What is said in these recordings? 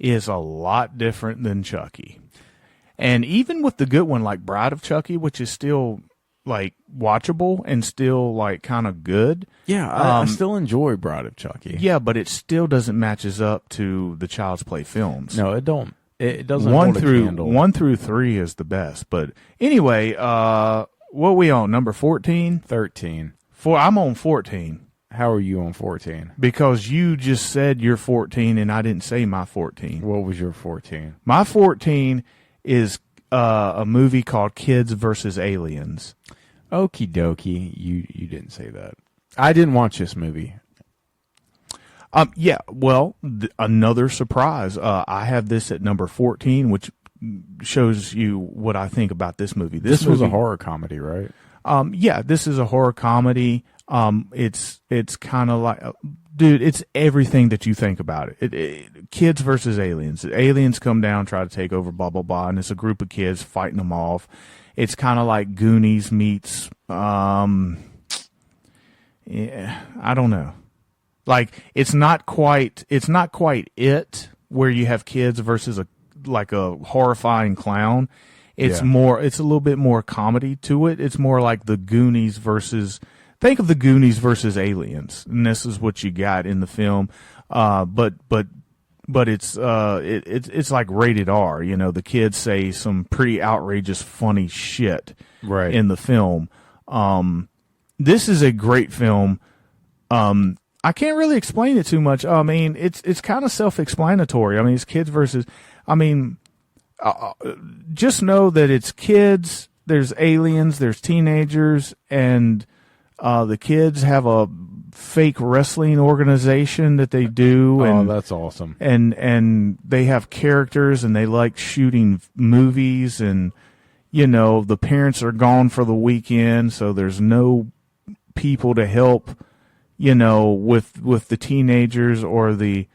is a lot different than Chucky. And even with the good one, like Bride of Chucky, which is still like watchable and still like kind of good. Yeah, I still enjoy Bride of Chucky. Yeah, but it still doesn't matches up to the Child's Play films. No, it don't. It doesn't hold a candle. 1 through 3 is the best. But anyway, what are we on? Number 14? 13. I'm on 14. How are you on 14? Because you just said you're 14 and I didn't say my 14. What was your 14? My 14 is a movie called Kids versus Aliens. Okie dokie. You didn't say that. I didn't watch this movie. Yeah, well, another surprise. I have this at number 14, which shows you what I think about this movie. This was a horror comedy, right? Yeah, this is a horror comedy. It's kind of like, dude, it's everything that you think about it. Kids versus aliens. Aliens come down, try to take over, blah, blah, blah, and it's a group of kids fighting them off. It's kind of like Goonies meets, yeah, I don't know. Like, it's not quite it where you have kids versus a horrifying clown. It's it's a little bit more comedy to it. It's more like the Goonies think of the Goonies versus Aliens, and this is what you got in the film. But it's like rated R. You know, the kids say some pretty outrageous, funny shit right in the film. This is a great film. I can't really explain it too much. I mean, it's kind of self-explanatory. I mean, it's kids versus. I mean, just know that it's kids. There's aliens. There's teenagers, and the kids have a fake wrestling organization that they do. And, that's awesome. And they have characters, and they like shooting movies, and you know the parents are gone for the weekend, so there's no people to help. You know, with the teenagers or the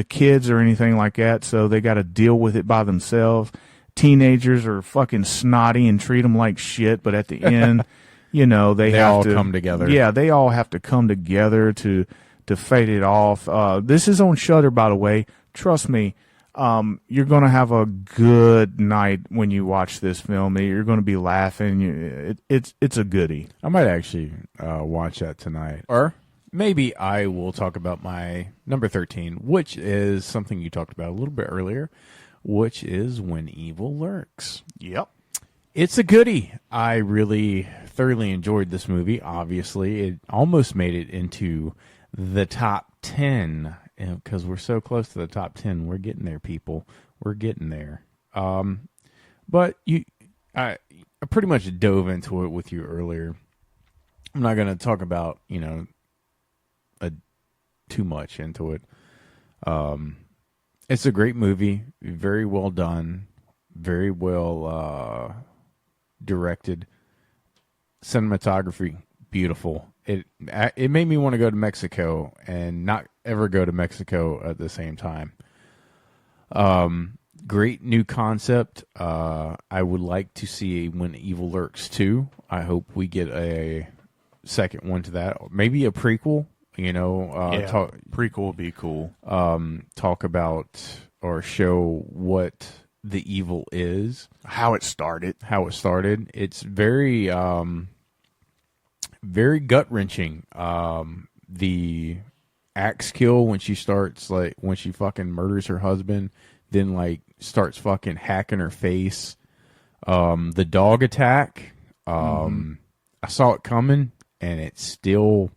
kids or anything like that, so they got to deal with it by themselves. Teenagers are fucking snotty and treat them like shit, but at the end, you know, they have all to come together. Yeah, they all have to come together to fade it off. This is on Shudder, by the way. Trust me. You're going to have a good night when you watch this film. You're going to be laughing. It's a goodie. I might actually watch that tonight. Or maybe I will talk about my number 13, which is something you talked about a little bit earlier, which is When Evil Lurks. Yep. It's a goodie. I really thoroughly enjoyed this movie. Obviously, it almost made it into the top 10. Because we're so close to the top 10. We're getting there, people. We're getting there. But I pretty much dove into it with you earlier. I'm not going to talk about, too much into it. It's a great movie. Very well done. Very well directed. Cinematography, beautiful. It made me want to go to Mexico and not ever go to Mexico at the same time. Great new concept. I would like to see When Evil Lurks 2. I hope we get a second one to that. Maybe a prequel, prequel would be cool. Talk about or show what the evil is. How it started. It's very... very gut-wrenching. The axe kill when she fucking murders her husband, then starts fucking hacking her face. The dog attack. I saw it coming, and it still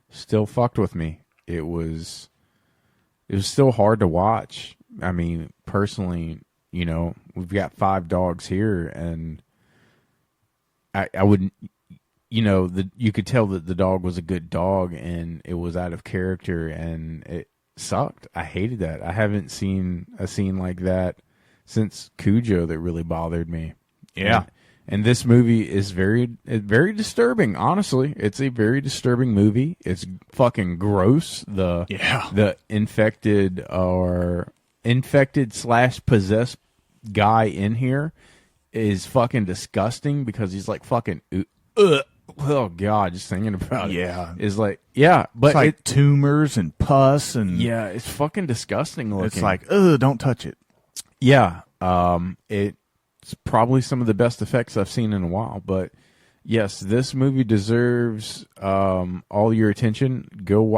fucked with me. It was still hard to watch. I mean, personally, we've got 5 dogs here, and I wouldn't. You could tell that the dog was a good dog and it was out of character and it sucked. I hated that. I haven't seen a scene like that since Cujo that really bothered me. Yeah. And this movie is very disturbing, honestly. It's a very disturbing movie. It's fucking gross. The infected/possessed guy in here is fucking disgusting because he's like fucking Oh God, just thinking about Yeah. it is like, yeah, but It's like tumors and pus and yeah, it's fucking disgusting looking. it's like, ugh, don't touch it. yeah, it's probably some of the best effects I've seen in a while. But yes, this movie deserves all your attention.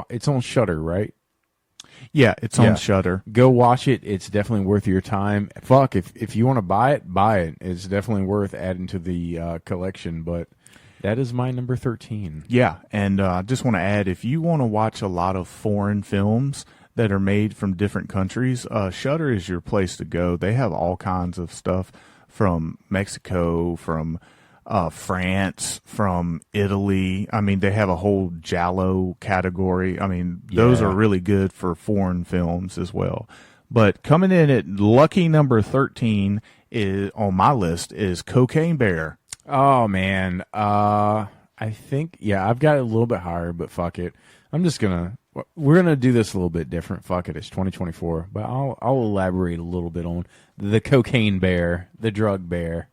It's on Shudder, right? Yeah, it's Yeah. on Shudder. Go watch it. It's definitely worth your time. Fuck, if you want to buy it, buy it. It's definitely worth adding to the collection. But that is my number 13. Yeah, and I just want to add, if you want to watch a lot of foreign films that are made from different countries, Shudder is your place to go. They have all kinds of stuff from Mexico, from France, from Italy. I mean, they have a whole Giallo category. I mean, those Yeah. are really good for foreign films as well. But coming in at lucky number 13 is on my list is Cocaine Bear. Oh man, I think I've got it a little bit higher, but fuck it. We're gonna do this a little bit different. Fuck it, it's 2024, but I'll elaborate a little bit on the Cocaine Bear, the drug bear.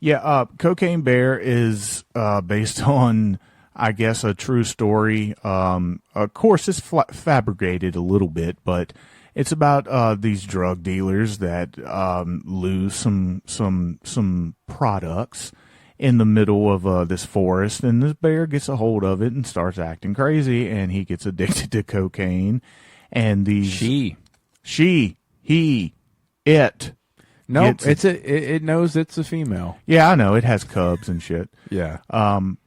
Yeah, Cocaine Bear is based on, I guess, a true story. Of course, it's fabricated a little bit, but it's about these drug dealers that lose some products in the middle of this forest, and this bear gets a hold of it and starts acting crazy, and he gets addicted to cocaine. And these it. No, It's it knows it's a female. Yeah, I know it has cubs and shit. Yeah.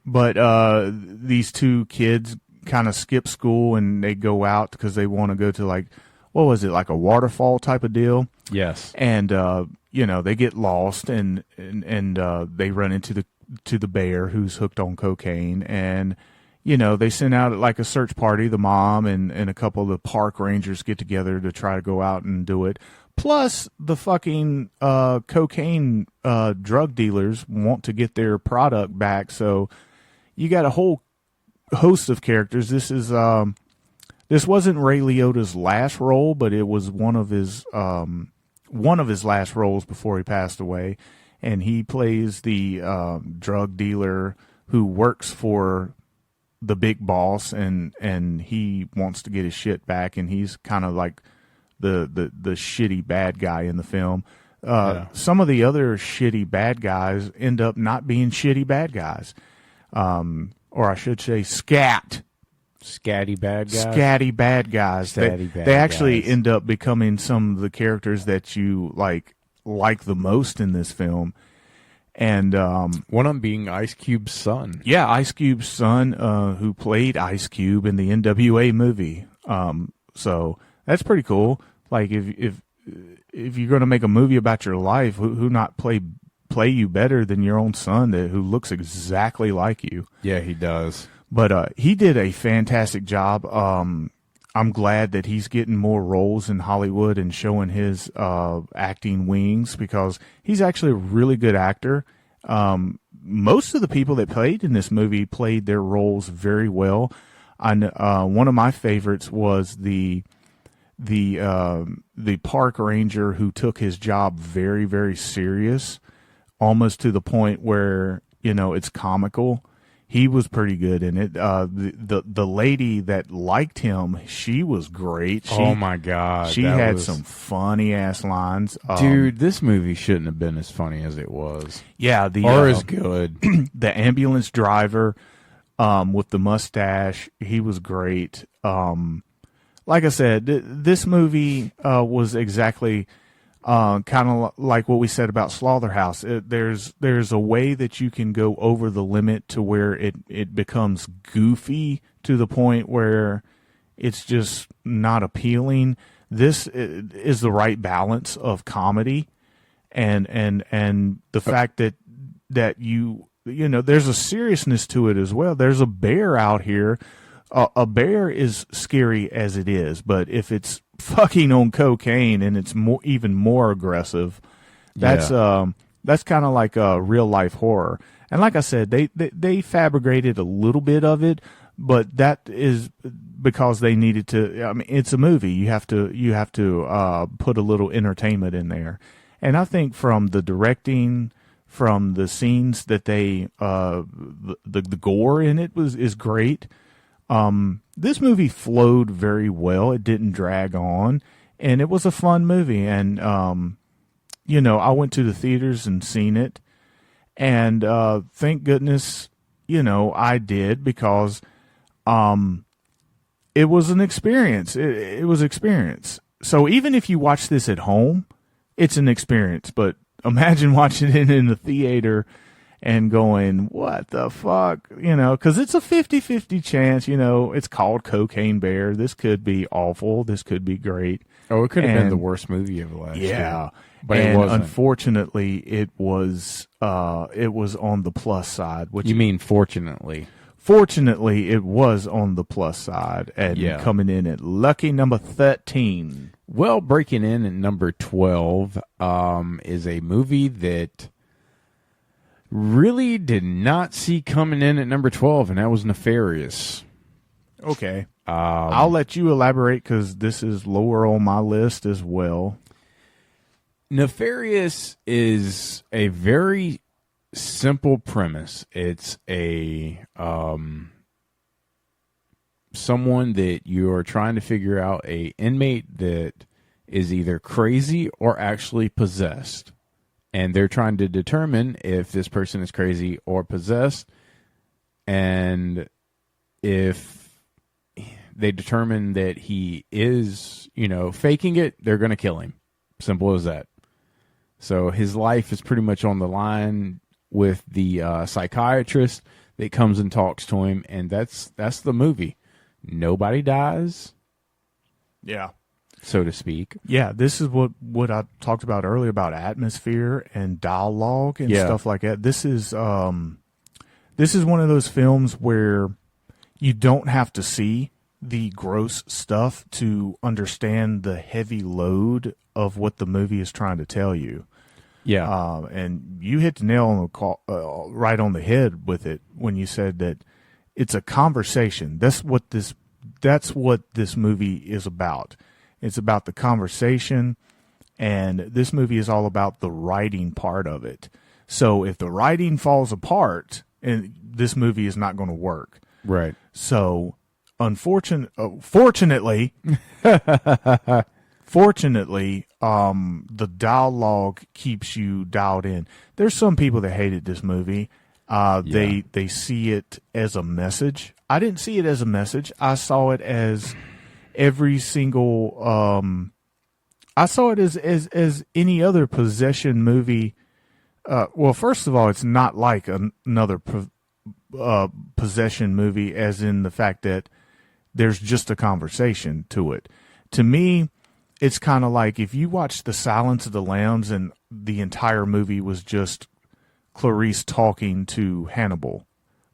But these two kids kind of skip school and they go out because they want to go to like, what was it, like a waterfall type of deal? Yes. And they get lost and they run into the bear who's hooked on cocaine, and they send out like a search party. The mom and a couple of the park rangers get together to try to go out and do it. Plus, the fucking cocaine drug dealers want to get their product back. So you got a whole host of characters. This wasn't Ray Liotta's last role, but it was one of his last roles before he passed away. And he plays the drug dealer who works for the big boss, and he wants to get his shit back, and he's kind of like the shitty bad guy in the film. Some of the other shitty bad guys end up not being shitty bad guys, or I should say Scatty bad guys. scatty bad guys. Scatty bad They actually guys. end up becoming some of the characters that you like the most in this film. And One of them being Ice Cube's son. yeah, Ice Cube's son, who played Ice Cube in the NWA movie. So that's pretty cool. Like if you're going to make a movie about your life, who not play you better than your own son who looks exactly like you. Yeah, he does. But he did a fantastic job. I'm glad that he's getting more roles in Hollywood and showing his acting wings, because he's actually a really good actor. Most of the people that played in this movie played their roles very well. One of my favorites was the park ranger who took his job very, very serious, almost to the point where it's comical. He was pretty good in it. The lady that liked him, she was great. Oh my God. She had some funny ass lines. Dude, this movie shouldn't have been as funny as it was. Yeah, Or as good. the ambulance driver with the mustache, he was great. Like I said, this movie was exactly kind of like what we said about Slaughterhouse. There's a way that you can go over the limit to where it becomes goofy to the point where it's just not appealing. This is the right balance of comedy and the fact that there's a seriousness to it as well. There's a bear out here. A bear is scary as it is, but if it's fucking on cocaine and it's even more aggressive, that's kind of like a real life horror. And like I said, they fabricated a little bit of it, but that is because they needed to. I mean, it's a movie. You have to put a little entertainment in there. And I think from the directing, from the scenes that they the gore in it is great. This movie flowed very well. It didn't drag on, and it was a fun movie. And I went to the theaters and seen it, and thank goodness, I did, because it was an experience. It was experience. So even if you watch this at home, it's an experience. But imagine watching it in the theater and going, what the fuck? Because it's a 50-50 chance. It's called Cocaine Bear. This could be awful. This could be great. Oh, it could have been the worst movie of last year. Yeah. But and it wasn't. Unfortunately, it was on the plus side. Which You mean fortunately? Fortunately, it was on the plus side and coming in at lucky number 13. Well, breaking in at number 12 is a movie that really did not see coming in at number 12, and that was Nefarious. Okay. I'll let you elaborate because this is lower on my list as well. Nefarious is a very simple premise. It's a someone that you are trying to figure out, a inmate that is either crazy or actually possessed, and they're trying to determine if this person is crazy or possessed. And if they determine that he is, faking it, they're going to kill him. Simple as that. So his life is pretty much on the line with the psychiatrist that comes and talks to him, and that's the movie. Nobody dies, so to speak. Yeah, this is what I talked about earlier about atmosphere and dialogue and stuff like that. This is one of those films where you don't have to see the gross stuff to understand the heavy load of what the movie is trying to tell you. Yeah. And you hit the nail on the right on the head with it when you said that it's a conversation. That's what this movie is about. It's about the conversation, and this movie is all about the writing part of it. So if the writing falls apart, and this movie is not going to work. Right. So fortunately, the dialogue keeps you dialed in. There's some people that hated this movie. They see it as a message. I didn't see it as a message. I saw it as every single. I saw it as any other possession movie. Well, first of all, it's not like another possession movie, as in the fact that there's just a conversation to it. To me, it's kind of like if you watch The Silence of the Lambs and the entire movie was just Clarice talking to Hannibal.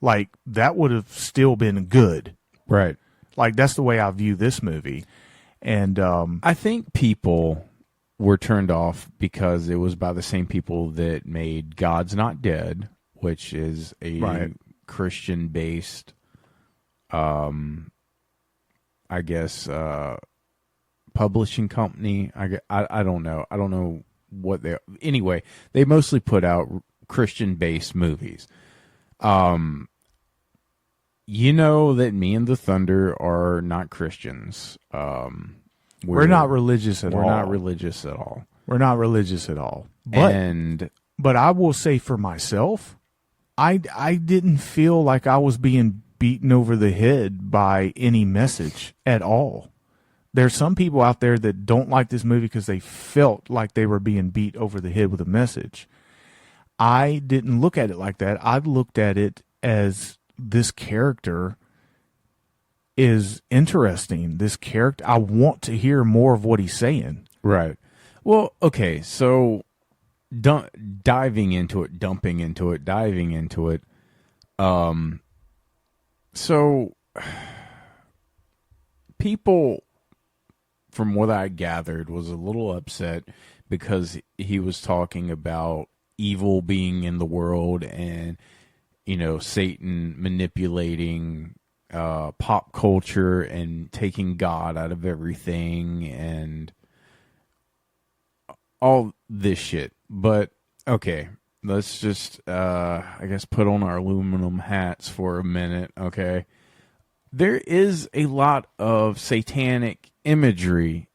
Like, that would have still been good. Right. Like, that's the way I view this movie. And I think people were turned off because it was by the same people that made God's Not Dead, which is a Christian-based, I guess, publishing company. I don't know. I don't know what they. Anyway, they mostly put out Christian-based movies. You know that me and the Thunder are not Christians. We're not religious at all. We're not religious at all. We're not religious at all. But I will say for myself, I didn't feel like I was being beaten over the head by any message at all. There's some people out there that don't like this movie because they felt like they were being beat over the head with a message. I didn't look at it like that. I looked at it as this character is interesting. This character, I want to hear more of what he's saying. Right. Well, okay, so diving into it. So people, from what I gathered, was a little upset because he was talking about evil being in the world and, Satan manipulating pop culture and taking God out of everything and all this shit. But, okay, let's just, I guess, put on our aluminum hats for a minute, okay? There is a lot of satanic imagery